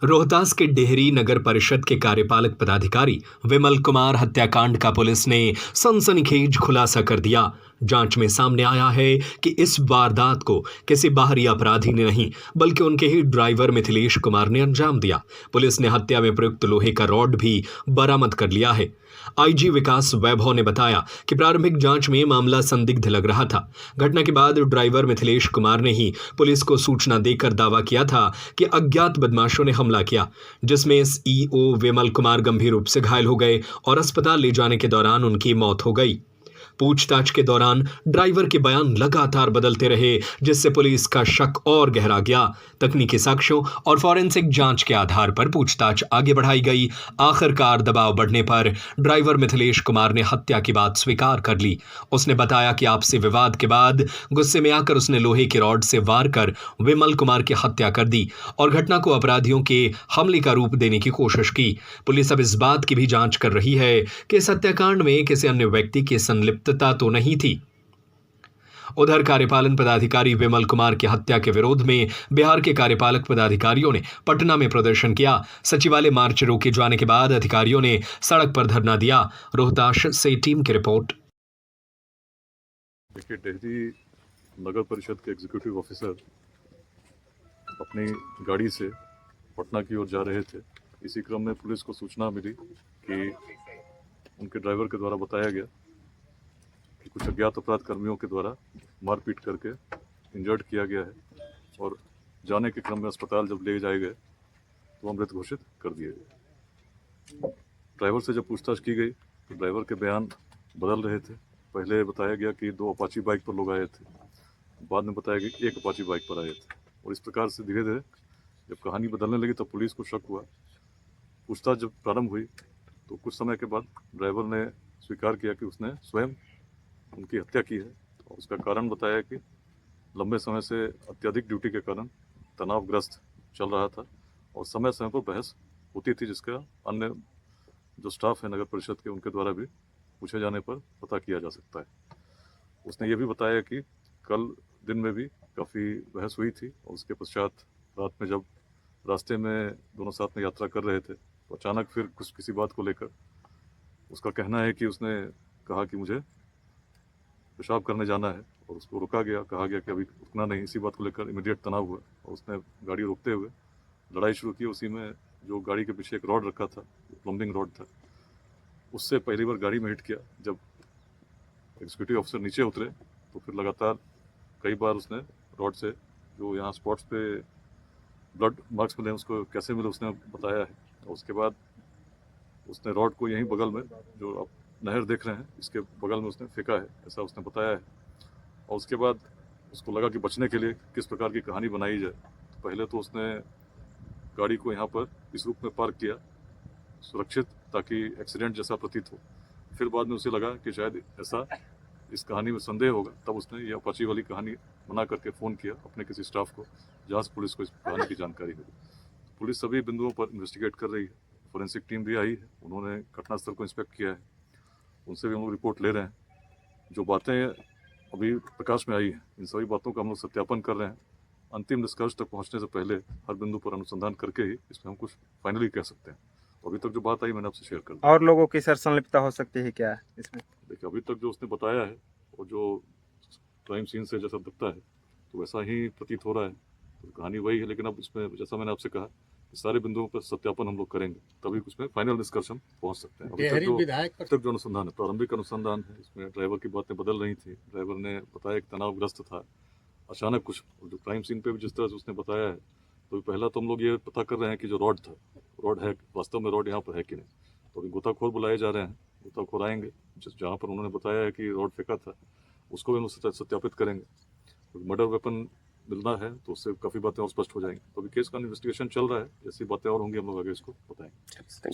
रोहतास के डेहरी नगर परिषद के कार्यपालक पदाधिकारी विमल कुमार हत्याकांड का पुलिस ने सनसनीखेज खुलासा कर दिया। जांच में सामने आया है कि इस वारदात को किसी बाहरी अपराधी ने नहीं बल्कि उनके ही ड्राइवर मिथिलेश कुमार ने अंजाम दिया। पुलिस ने हत्या में प्रयुक्त लोहे का रॉड भी बरामद कर लिया है। आईजी विकास वैभव ने बताया कि प्रारंभिक जांच में मामला संदिग्ध लग रहा था। घटना के बाद ड्राइवर मिथिलेश कुमार ने ही पुलिस को सूचना देकर दावा किया था कि अज्ञात बदमाशों ने हमला किया, जिसमें सीईओ विमल कुमार गंभीर रूप से घायल हो गए और अस्पताल ले जाने के दौरान उनकी मौत हो गई। पूछताछ के दौरान ड्राइवर के बयान लगातार बदलते रहे, जिससे पुलिस का शक और गहरा गया। तकनीकी साक्ष्यों और फॉरेंसिक जांच के आधार पर पूछताछ आगे बढ़ाई गई। आखिरकार दबाव बढ़ने पर ड्राइवर मिथिलेश कुमार ने हत्या की बात स्वीकार कर ली। उसने बताया कि आपसी विवाद के बाद गुस्से में आकर उसने लोहे की रॉड से वार कर विमल कुमार की हत्या कर दी और घटना को अपराधियों के हमले का रूप देने की कोशिश की। पुलिस अब इस बात की भी जांच कर रही है कि इस हत्याकांड में किसी अन्य व्यक्ति की संलिप्तता तो नहीं थी। उधर कार्यपालन पदाधिकारी विमल कुमार की हत्या के विरोध में बिहार के कार्यपालक पदाधिकारियों ने पटना में प्रदर्शन किया। सचिवालय मार्च रोके जाने के बाद अधिकारियों ने सड़क पर धरना दिया। रोहतास से टीम की रिपोर्ट। देखिए, डेहरी नगर परिषद के एग्जीक्यूटिव ऑफिसर अपनी गाड़ी से पटना की ओर जा रहे थे। इसी क्रम में पुलिस को सूचना मिली कि उनके ड्राइवर के द्वारा बताया गया कि कुछ अज्ञात अपराध कर्मियों के द्वारा मारपीट करके इंजर्ड किया गया है और जाने के क्रम में अस्पताल जब ले जाए गए तो वो मृत घोषित कर दिए गए। ड्राइवर से जब पूछताछ की गई तो ड्राइवर के बयान बदल रहे थे। पहले बताया गया कि 2 अपाची बाइक पर लोग आए थे, बाद में बताया गया कि 1 अपाची बाइक पर आए थे और इस प्रकार से धीरे धीरे जब कहानी बदलने लगी तब पुलिस को शक हुआ। पूछताछ जब प्रारंभ हुई तो कुछ समय के बाद ड्राइवर ने स्वीकार किया कि उसने स्वयं उनकी हत्या की है और उसका कारण बताया कि लंबे समय से अत्यधिक ड्यूटी के कारण तनावग्रस्त चल रहा था और समय समय पर बहस होती थी, जिसका अन्य जो स्टाफ है नगर परिषद के उनके द्वारा भी पूछे जाने पर पता किया जा सकता है। उसने ये भी बताया कि कल दिन में भी काफ़ी बहस हुई थी और उसके पश्चात रात में जब रास्ते में दोनों साथ में यात्रा कर रहे थे तो अचानक फिर कुछ किसी बात को लेकर उसका कहना है कि उसने कहा कि मुझे पेशाब करने जाना है और उसको रोका गया, कहा गया कि अभी रुकना नहीं। इसी बात को लेकर इमीडिएट तनाव हुआ और उसने गाड़ी रोकते हुए लड़ाई शुरू की। उसी में जो गाड़ी के पीछे एक रॉड रखा था, प्लम्बिंग रॉड था, उससे पहली बार गाड़ी में हिट किया। जब एग्जीक्यूटिव ऑफिसर नीचे उतरे तो फिर लगातार कई बार उसने रॉड से जो यहाँ स्पॉट्स पे ब्लड मार्क्स मिले उसको कैसे मिले उसने बताया है। और उसके बाद उसने रॉड को यहीं बगल में जो आप नहर देख रहे हैं इसके बगल में उसने फेंका है, ऐसा उसने बताया है। और उसके बाद उसको लगा कि बचने के लिए किस प्रकार की कहानी बनाई जाए। तो पहले तो उसने गाड़ी को यहाँ पर इस रूप में पार्क किया सुरक्षित, ताकि एक्सीडेंट जैसा प्रतीत हो। फिर बाद में उसे लगा कि शायद ऐसा इस कहानी में संदेह होगा, तब उसने ये अपाची वाली कहानी बना करके फ़ोन किया अपने किसी स्टाफ को, जहाँ से पुलिस को इस कहानी की जानकारी हुई। पुलिस सभी बिंदुओं पर इन्वेस्टिगेट कर रही है। फोरेंसिक टीम भी आई है, उन्होंने घटनास्थल को इंस्पेक्ट किया है, उनसे भी हम लोग रिपोर्ट ले रहे हैं। जो बातें अभी प्रकाश में आई हैं इन सभी बातों का हम लोग सत्यापन कर रहे हैं। अंतिम निष्कर्ष तक पहुँचने से पहले हर बिंदु पर अनुसंधान करके ही इसमें हम कुछ फाइनली कह सकते हैं। तो अभी तक जो बात आई मैंने आपसे शेयर कर दी। और लोगों की सर संलिप्तता हो सकती है क्या इसमें? देखिए, अभी तक जो उसने बताया है और जो क्राइम सीन से जैसा दिखता है तो वैसा ही प्रतीत हो रहा है। तो कहानी वही है, लेकिन अब इसमें जैसा मैंने आपसे कहा सारे बिंदुओं पर सत्यापन हम लोग करेंगे, तभी उसमें फाइनल निष्कर्ष हम पहुंच सकते हैं। अभी तक जो अनुसंधान है, प्रारंभिक अनुसंधान है, इसमें ड्राइवर की बातें बदल रही थी। ड्राइवर ने बताया कि तनावग्रस्त था, अचानक कुछ जो क्राइम सीन पे भी जिस तरह से उसने बताया है, तो पहला तो हम लोग ये पता कर रहे हैं कि जो रॉड था, रॉड है वास्तव में रॉड यहाँ पर है कि नहीं। तो अभी गोताखोर बुलाए जा रहे हैं, गोताखोर आएंगे, जहाँ पर उन्होंने बताया है कि रॉड फेंका था उसको भी हम सत्यापित करेंगे। तो मर्डर वेपन मिलना है तो उससे काफ़ी बातें और स्पष्ट हो जाएंगी। तो अभी केस का इन्वेस्टिगेशन चल रहा है, जैसी बातें और होंगी हम लोग आगे इसको बताएंगे।